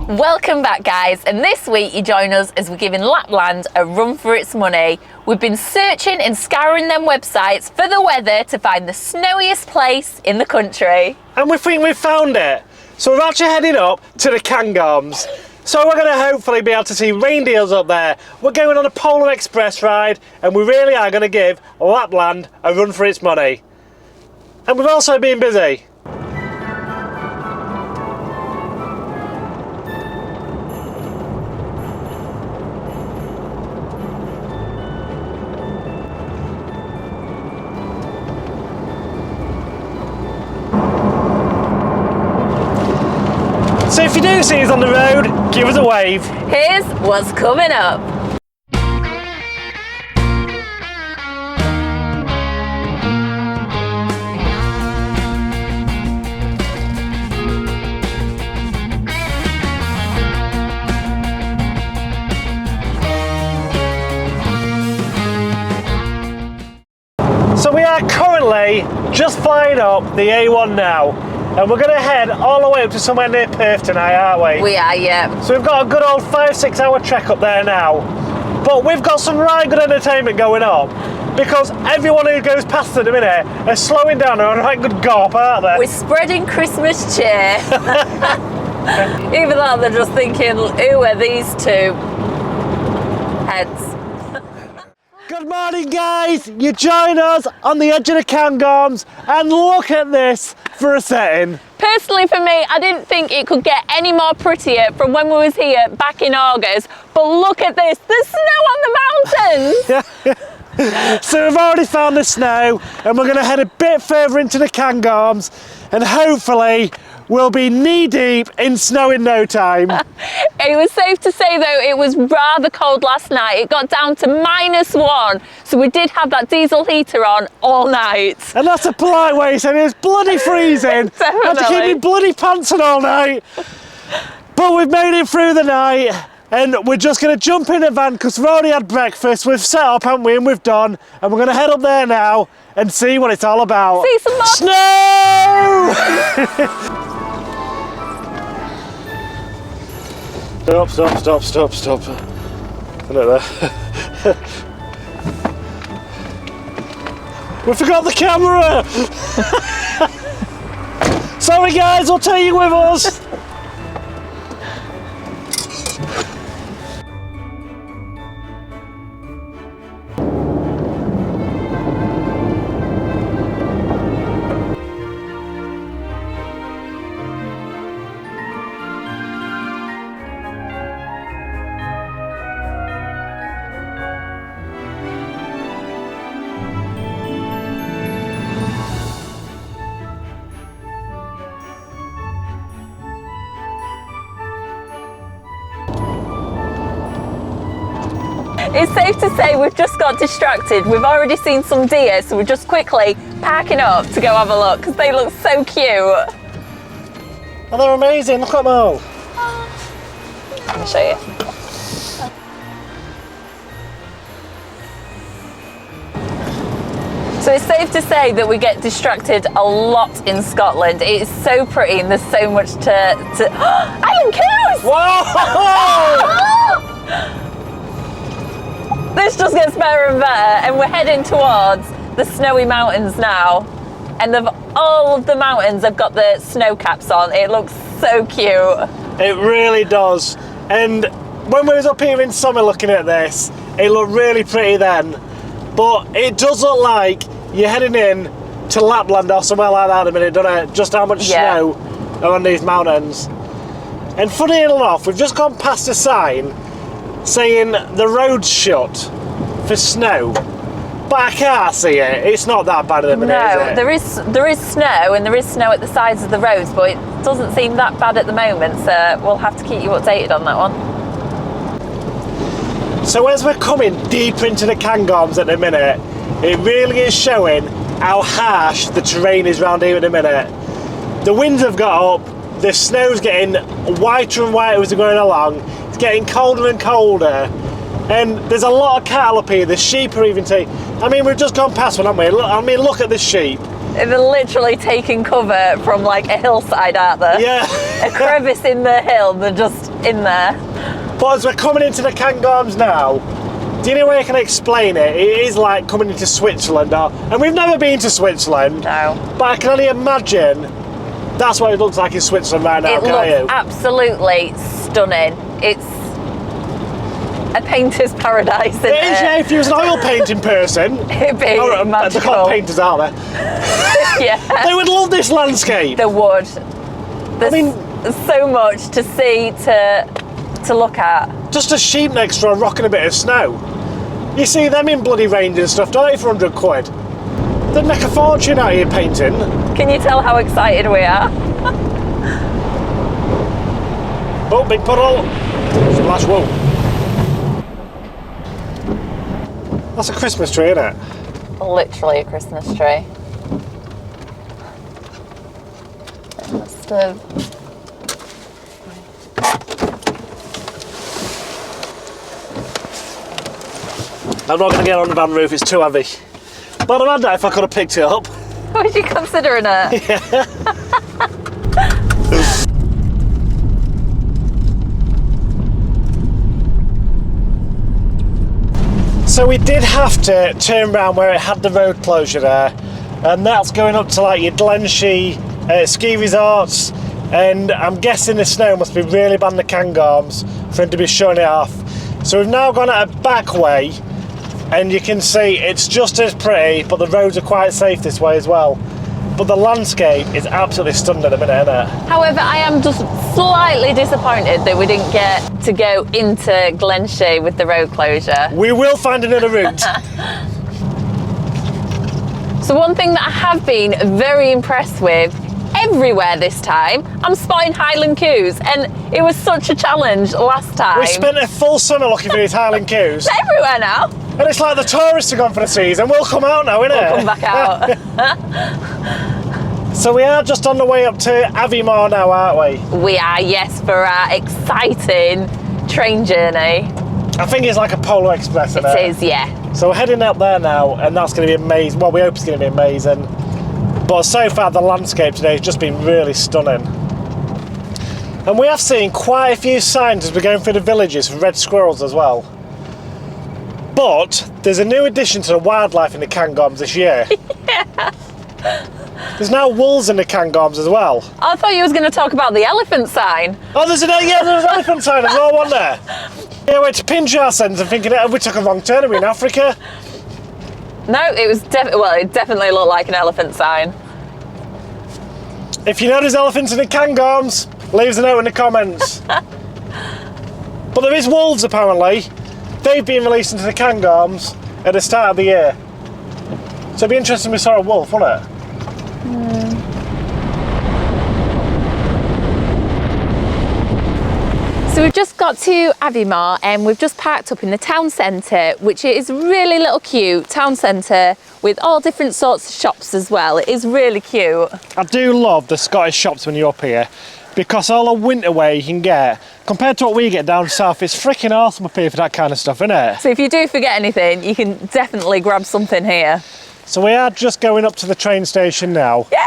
Welcome back, guys, and this week you join us as we're giving Lapland a run for its money. We've been searching and scouring them websites for the weather to find the snowiest place in the country. And we think we've found it. So we're actually heading up to the Cairngorms. So we're going to hopefully be able to see reindeers up there. We're going on a Polar Express ride, and we really are going to give Lapland a run for its money. And we've also been busy. So if you do see us on the road, give us a wave. Here's what's coming up. So we are currently just flying up the A1 now. And we're going to head all the way up to somewhere near Perth tonight, aren't we? We are, yeah. So we've got a good old 5-6 hour trek up there now. But we've got some right good entertainment going on, because everyone who goes past at the minute are slowing down and on a right good gawp, aren't they? We're spreading Christmas cheer. Even though they're just thinking, who are these two heads? Good morning, guys. You join us on the edge of the Cairngorms, and look at this for a setting. Personally, for me, I didn't think it could get any more prettier from when we was here back in August. But look at this, the snow on the mountains. So we've already found the snow, and we're going to head a bit further into the Cairngorms, and hopefully we'll be knee-deep in snow in no time. It was safe to say, though, it was rather cold last night. It got down to -1, so we did have that diesel heater on all night. And that's a polite way of saying it was bloody freezing. Definitely. I had to keep my bloody pants on all night. But we've made it through the night, and we're just going to jump in the van because we've already had breakfast. We've set up, haven't we, and we've done. And we're going to head up there now and see what it's all about. See some more snow! Stop. Look there. We forgot the camera! Sorry guys, we'll take you with us! It's safe to say we've just got distracted. We've already seen some deer, so we're just quickly packing up to go have a look because they look so cute. Oh, they're amazing, look at them all. I'll show you. So it's safe to say that we get distracted a lot in Scotland. It is so pretty and there's so much to... Iron cows! Whoa! This just gets better and better, and we're heading towards the snowy mountains now. And all of the mountains have got the snow caps on. It looks so cute. It really does. And when we was up here in summer looking at this, it looked really pretty then. But it does look like you're heading in to Lapland or somewhere like that in a minute, doesn't it? Just how much snow are on these mountains. And funny enough, we've just gone past a sign saying the road's shut for snow, but I can't see it. It's not that bad at the minute, is it? there is snow, and there is snow at the sides of the roads, but it doesn't seem that bad at the moment, so we'll have to keep you updated on that one. So as we're coming deeper into the Cairngorms at the minute, it really is showing how harsh the terrain is around here at the minute. The winds have got up, the snow's getting whiter and whiter as we're going along, it's getting colder and colder, and there's a lot of cattle up here. The sheep are even I mean, we've just gone past one, haven't we? I mean, look at this sheep. They're literally taking cover from like a hillside, aren't they? Yeah. A crevice in the hill, they're just in there. But as we're coming into the Cairngorms now, do you know way I can explain it? It is like coming into Switzerland, and we've never been to Switzerland. No. But I can only imagine that's what it looks like in Switzerland right now, It looks absolutely stunning. It's a painter's paradise, isn't It is, yeah, if you was an oil painting person. It'd be They're magical. called painters, aren't they? Yeah. They would love this landscape. They would. There's I mean, so much to see, to look at. just a sheep next to a rock and a bit of snow. You see them in bloody Reindeer and stuff, don't they, for 100 quid? They'd make a fortune out here painting. Can you tell how excited we are? Oh, big puddle. Splash, whoa. That's a Christmas tree, isn't it? Literally a Christmas tree. It must have... I'm not going to get on the van roof, it's too heavy. But I'd have had that if I could have picked it up. Was you considering it? Yeah. So we did have to turn around where it had the road closure there, and that's going up to like your Glenshee ski resorts, and I'm guessing the snow must be really bad in the Cairngorms for him to be showing it off. So we've now gone at a back way, and you can see it's just as pretty, but the roads are quite safe this way as well. But the landscape is absolutely stunning at the minute, isn't it? However, I am just slightly disappointed that we didn't get to go into Glenshee with the road closure. We will find another route. So one thing that I have been very impressed with everywhere this time, I'm spotting Highland Coos, and it was such a challenge last time. We spent a full summer looking for these Highland Coos. It's everywhere now. And it's like the tourists have gone for the season. We'll come out now, innit? We'll come back out. So we are just on the way up to Aviemore now, aren't we? We are, yes, for our exciting train journey. I think it's like a Polar Express, isn't it? It is, yeah. So we're heading up there now, and that's going to be amazing. Well, we hope it's going to be amazing. But so far, the landscape today has just been really stunning. And we have seen quite a few signs as we're going through the villages for red squirrels as well. But there's a new addition to the wildlife in the Cairngorms this year. Yeah. There's now wolves in the Cairngorms as well. I thought you was going to talk about the elephant sign. Oh, there's an elephant sign as well, wasn't there? Yeah, we went to pinch our sense and thinking, we took a wrong turn, are we in Africa? No, it was it definitely looked like an elephant sign. If you know there's elephants in the Cairngorms, leave us a note in the comments. But there is wolves apparently. They've been released into the Cairngorms at the start of the year. So it'd be interesting if we saw a wolf, wouldn't it? So we've just got to Aviemore and we've just parked up in the town centre, which is really little cute town centre with all different sorts of shops as well. It is really cute. I do love the Scottish shops when you're up here, because all the winter wear you can get, compared to what we get down south, it's freaking awesome up here for that kind of stuff, isn't it? So if you do forget anything, you can definitely grab something here. So we are just going up to the train station now. Yay!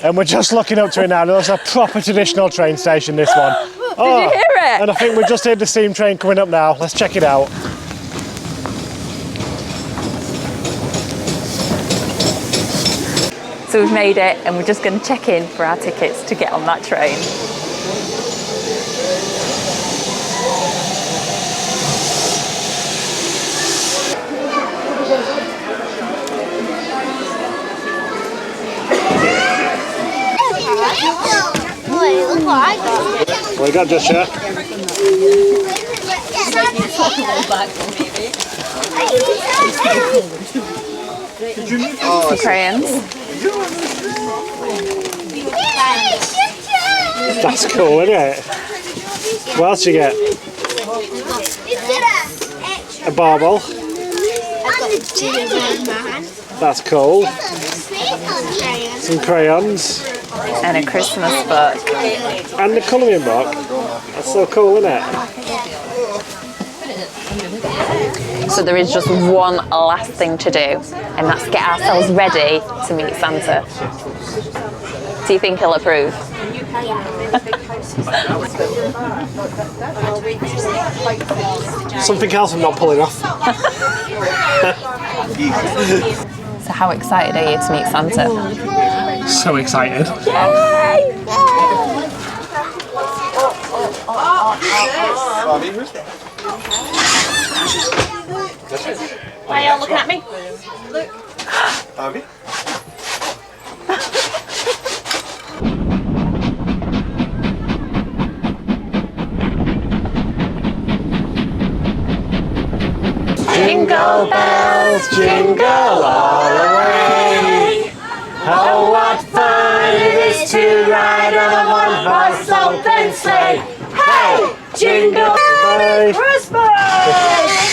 And we're just looking up to it now. It's a proper traditional train station, this one. Did you hear it? And I think we just heard the steam train coming up now. Let's check it out. So we've made it and we're just going to check in for our tickets to get on that train. What you got, Joshua? Some crayons. That's cool, isn't it? What else you get? A bauble. That's cool. Some crayons. And a Christmas book. And the colouring book. That's so cool, isn't it? So there is just one last thing to do, and that's get ourselves ready to meet Santa. Do you think he'll approve? Something else I'm not pulling off. So how excited are you to meet Santa? So excited. Yay! Why are y'all looking at me? Harvey? Jingle bells, jingle all the way. Oh, what fun it is to ride on a one-horse open sleigh. Hey, jingle bells, Christmas!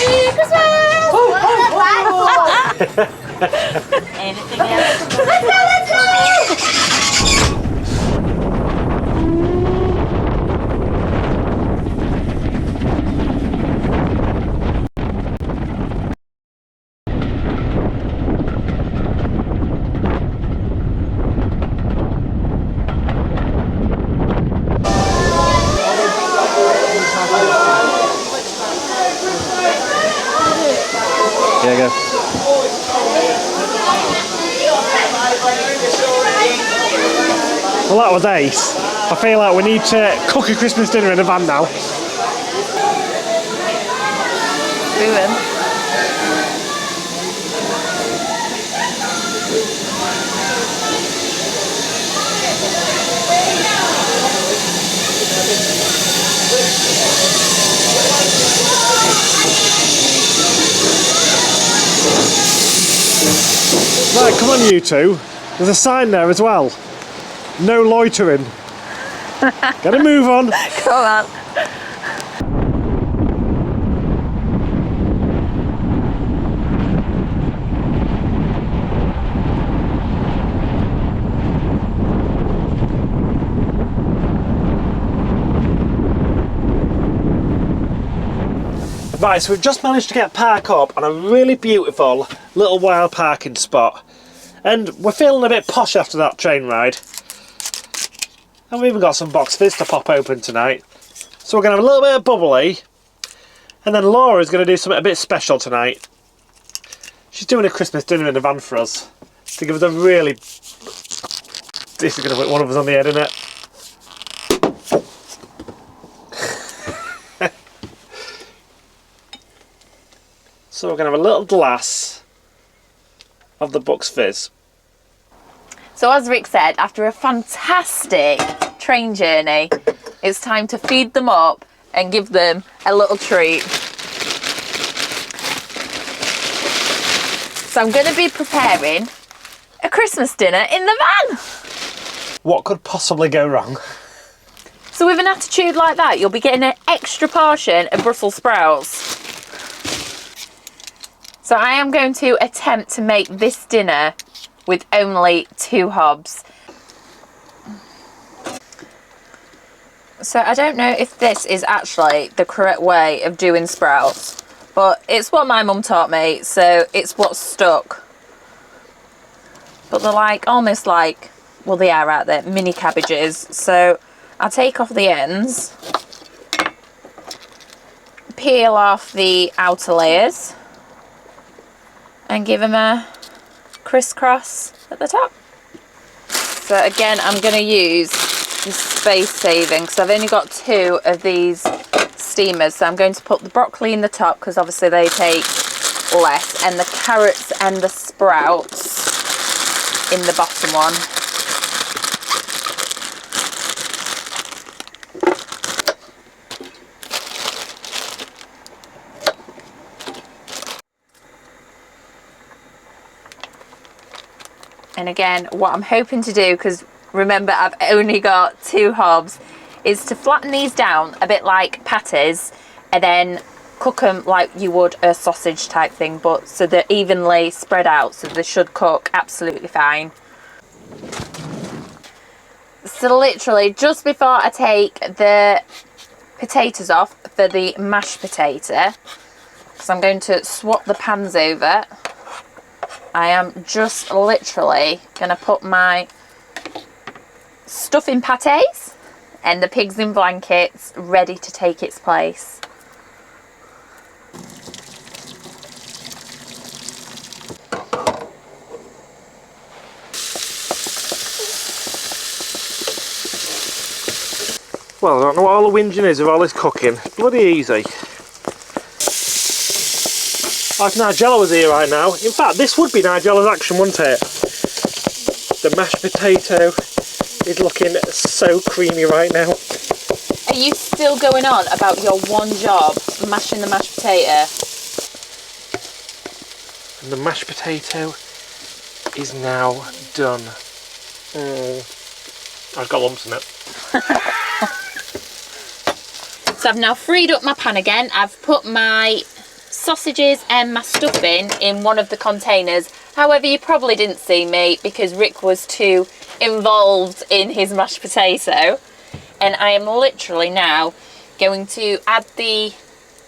Merry Christmas! Anything else? Let's go! There you go. Well, that was ace. I feel like we need to cook a Christmas dinner in a van now. We win. Right, come on you two. There's a sign there as well. No loitering. Gotta move on. Come on. Right, so we've just managed to get park up on a really beautiful little wild parking spot. And we're feeling a bit posh after that train ride. And we've even got some box fizz to pop open tonight. So we're going to have a little bit of bubbly. And then Laura's going to do something a bit special tonight. She's doing a Christmas dinner in the van for us. To give us a really... This is going to put one of us on the head, isn't it? So we're going to have a little glass of the Bucks Fizz. So as Rick said, after a fantastic train journey, it's time to feed them up and give them a little treat. So I'm going to be preparing a Christmas dinner in the van. What could possibly go wrong? So with an attitude like that, you'll be getting an extra portion of Brussels sprouts. So I am going to attempt to make this dinner with only 2 hobs. So I don't know if this is actually the correct way of doing sprouts, but it's what my mum taught me, so it's what's stuck. But they're like, almost like, well they are out there, mini cabbages. So I'll take off the ends, peel off the outer layers, and give them a crisscross at the top. So again, I'm going to use the space saving because I've only got 2 of these steamers. So I'm going to put the broccoli in the top because obviously they take less, and the carrots and the sprouts in the bottom one. And again, what I'm hoping to do, because remember I've only got 2 hobs, is to flatten these down a bit like patties and then cook them like you would a sausage type thing, but so they're evenly spread out, so they should cook absolutely fine. So literally just before I take the potatoes off for the mashed potato, because I'm going to swap the pans over, I am just literally going to put my stuffing pâtés and the pigs in blankets ready to take its place. Well, I don't know what all the whinging is of all this cooking. It's bloody easy. Like Nigella was here right now. In fact, this would be Nigella's action, wouldn't it? The mashed potato is looking so creamy right now. Are you still going on about your one job, mashing the mashed potato? And the mashed potato is now done. I've got lumps in it. So I've now freed up my pan again. I've put my sausages and my stuffing in one of the containers. However, you probably didn't see me because Rick was too involved in his mashed potato. And I am literally now going to add the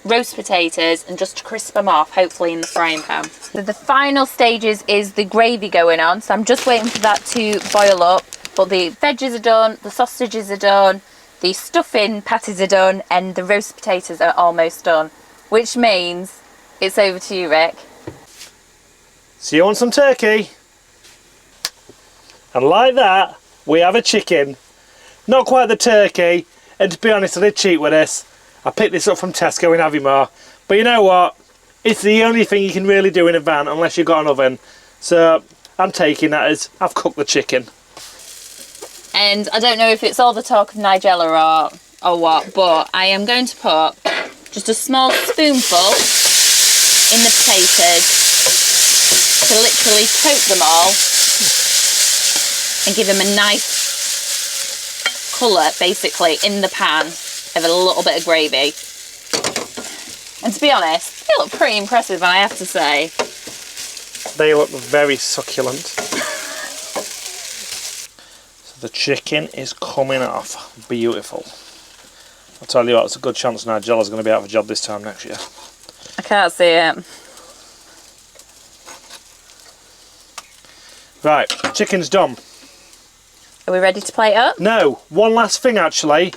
roast potatoes and just crisp them off, hopefully in the frying pan. So the final stages is the gravy going on. So I'm just waiting for that to boil up. But the veggies are done, the sausages are done, the stuffing patties are done, and the roast potatoes are almost done. Which means it's over to you, Rick. So you want some turkey? And like that, we have a chicken. Not quite the turkey, and to be honest, I did cheat with this. I picked this up from Tesco in Aviemore. But you know what? It's the only thing you can really do in a van unless you've got an oven. So I'm taking that as I've cooked the chicken. And I don't know if it's all the talk of Nigella or what, but I am going to put just a small spoonful in the potatoes to literally coat them all and give them a nice colour, basically, in the pan of a little bit of gravy. And to be honest, they look pretty impressive, I have to say. They look very succulent. The chicken is coming off beautiful. I'll tell you what, it's a good chance Nigella's going to be out of a job this time next year. I can't see it. Right, chicken's done. Are we ready to plate up? No, one last thing actually.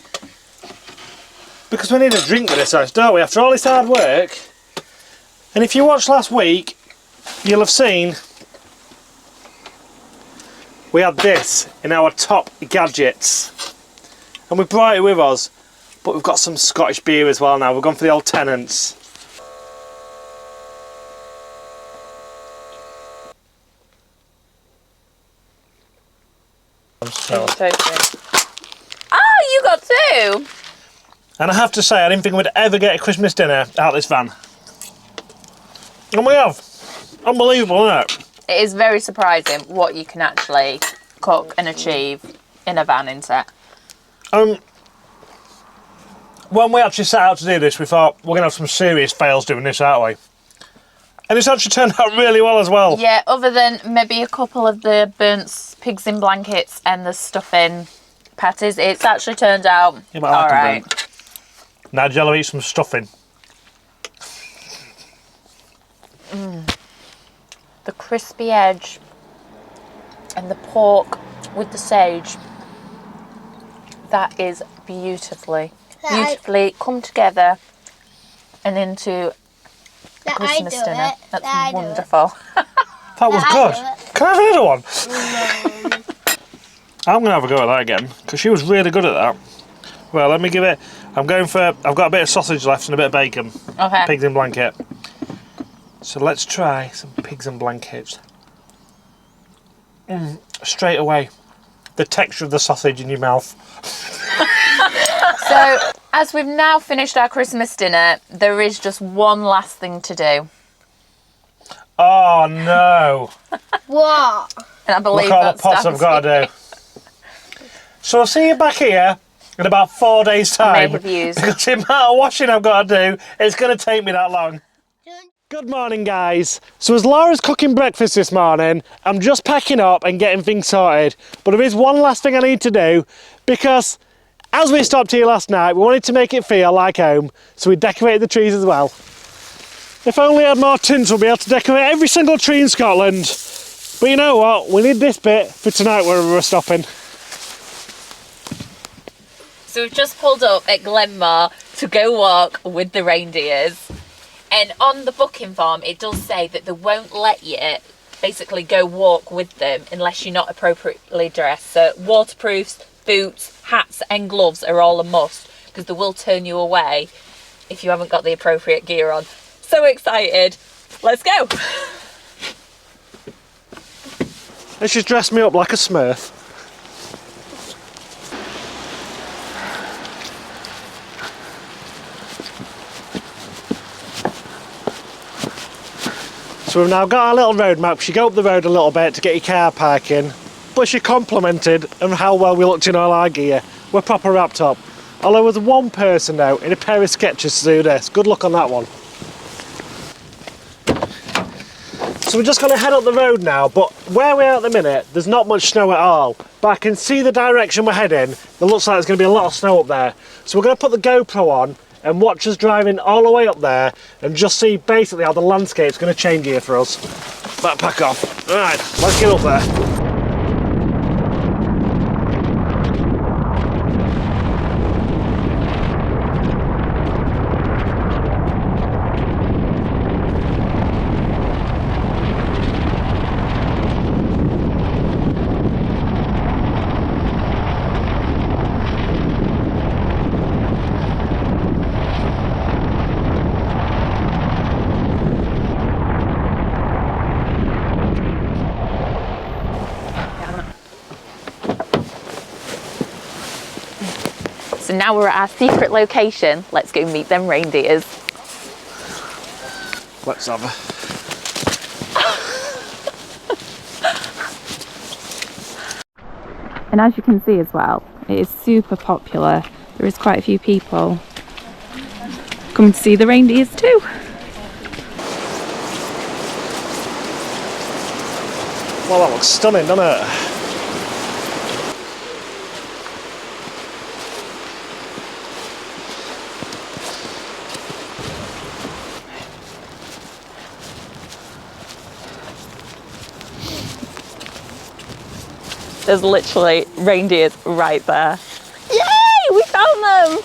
Because we need a drink with this ice, don't we? After all this hard work. And if you watched last week, you'll have seen we had this in our top gadgets. And we brought it with us. But we've got some Scottish beer as well now. We've gone for the old Tennants. Oh, you got two! And I have to say, I didn't think we'd ever get a Christmas dinner out of this van. And we have. Unbelievable, isn't it? It is very surprising what you can actually cook and achieve in a van, isn't it? When we actually set out to do this, we thought we're going to have some serious fails doing this, aren't we? And it's actually turned out really well as well. Yeah, other than maybe a couple of the burnt pigs in blankets and the stuffing patties, it's actually turned out all right. Nigella eats some stuffing. The crispy edge and the pork with the sage, that is beautifully come together and into a Christmas dinner. That's wonderful. That was good. Can I have another one? I'm going to have a go at that again because she was really good at that. Well, let me give it. I've got a bit of sausage left and a bit of bacon. Okay. Pigs in blanket. So let's try some pigs in blankets. Straight away, the texture of the sausage in your mouth. So, as we've now finished our Christmas dinner, there is just one last thing to do. Oh no! What? And I believe Look at all the that's pots I've got to do. So I'll see you back here in about 4 days' time. Because the amount of washing I've got to do, it's going to take me that long. Good morning, guys. So as Laura's cooking breakfast this morning, I'm just packing up and getting things sorted. But there is one last thing I need to do, because as we stopped here last night, we wanted to make it feel like home, so we decorated the trees as well. If only I had more tins, we'll be able to decorate every single tree in Scotland. But you know what? We need this bit for tonight wherever we're stopping. So we've just pulled up at Glenmore to go walk with the reindeers. And on the booking form, it does say that they won't let you basically go walk with them unless you're not appropriately dressed. So waterproofs, boots, hats and gloves are all a must, because they will turn you away if you haven't got the appropriate gear on. So excited. Let's go. And she's dressed me up like a Smurf. So we've now got our little road map. You go up the road a little bit to get your car parking, but she complimented on how well we looked in all our gear. We're proper wrapped up. Although with one person now in a pair of Skechers to do this. Good luck on that one. So we're just going to head up the road now, but where we are at the minute, there's not much snow at all. But I can see the direction we're heading. It looks like there's going to be a lot of snow up there. So we're going to put the GoPro on and watch us driving all the way up there and just see basically how the landscape's going to change here for us. Backpack off. Alright, let's get up there. So now we're at our secret location. Let's go meet them reindeers. Let's have a... And as you can see as well, it is super popular. There is quite a few people coming to see the reindeers too. Well, that looks stunning, doesn't it? There's literally reindeers right there. Yay! We found them!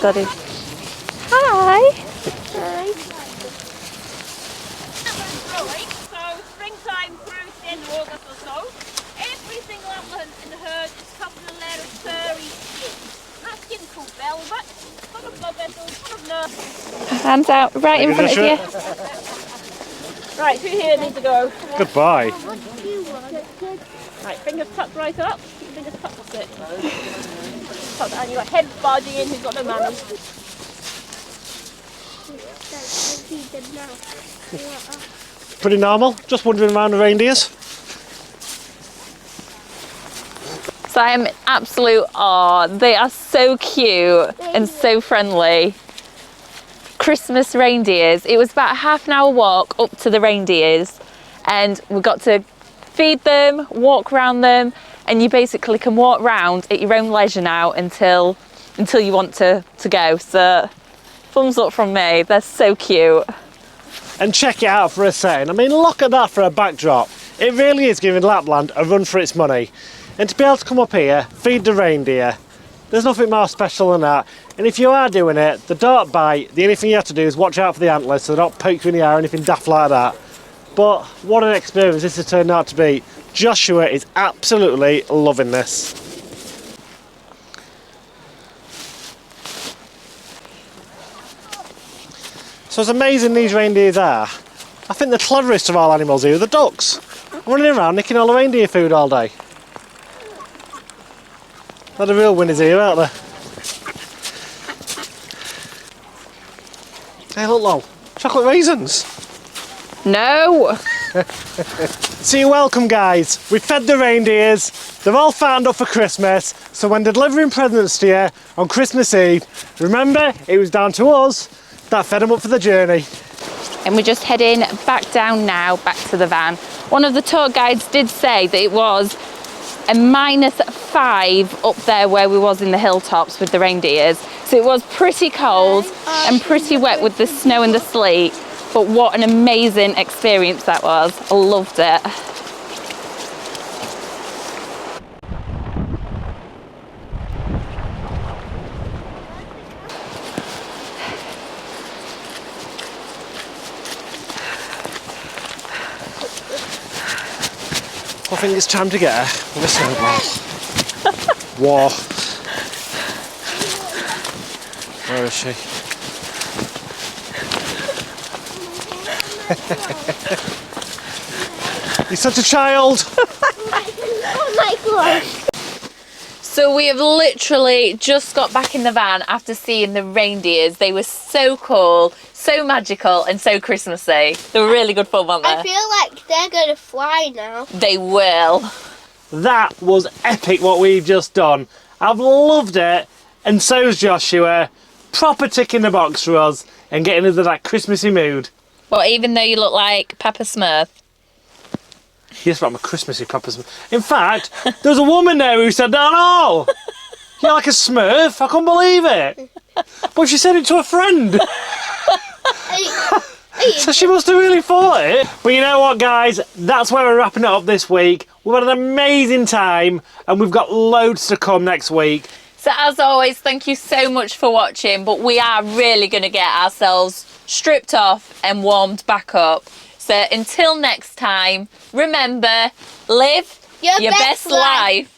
Got it. Hi! Hi. So springtime through to the end of August or so, every single Lapland in the herd is covered in a layer of furry skin. That skin's called velvet, full of blood vessels, full of nerves. Hands out, right in front of you. Right, who here needs to go? Goodbye. Right, fingers tucked right up. Keep your fingers tucked, that's it. Tuck that, and you've got head barging in who's got no manners. Pretty normal. Just wandering around the reindeers. So I am in absolute awe. They are so cute and so friendly. Christmas reindeers. It was about a half an hour walk up to the reindeers, and we got to feed them, walk around them, and you basically can walk around at your own leisure now until you want to go. So thumbs up from me. They're so cute. And check it out for a second. I mean, look at that for a backdrop. It really is giving Lapland a run for its money. And to be able to come up here, feed the reindeer, there's nothing more special than that. And if you are doing it, they don't bite. The only thing you have to do is watch out for the antlers so they don't poke you in the eye or anything daft like that. But what an experience this has turned out to be. Joshua is absolutely loving this. So as amazing these reindeers are, I think the cleverest of all animals here are the ducks. Running around nicking all the reindeer food all day. They're the real winners here, aren't they? Hey, look, Lol. Chocolate raisins. No! So you're welcome, guys. We fed the reindeers. They're all fattened up for Christmas. So when delivering presents to you on Christmas Eve, remember, it was down to us that fed them up for the journey. And we're just heading back down now, back to the van. One of the tour guides did say that it was a -5 up there where we was in the hilltops with the reindeers. So it was pretty cold and pretty wet with the snow and the sleet. But what an amazing experience that was. I loved it. I think it's time to get her with a snowball. War. Where is she? You're such a child. Oh my God. So we have literally just got back in the van after seeing the reindeers. They were so cool, so magical and so Christmassy. They were really good fun, weren't they? I feel like they're going to fly now. They will. That was epic what we've just done. I've loved it, and so's Joshua. Proper tick in the box for us and getting into that Christmassy mood. Well, even though you look like Pepper Smurf. Yes, but I'm a Christmassy Papa Smurf. In fact, there was a woman there who said, "Oh, you're like a Smurf." I couldn't believe it. But she said it to a friend. So she must have really thought it. But you know what, guys? That's where we're wrapping it up this week. We've had an amazing time and we've got loads to come next week. So as always, thank you so much for watching, but we are really going to get ourselves stripped off and warmed back up. So until next time, remember, live your best life.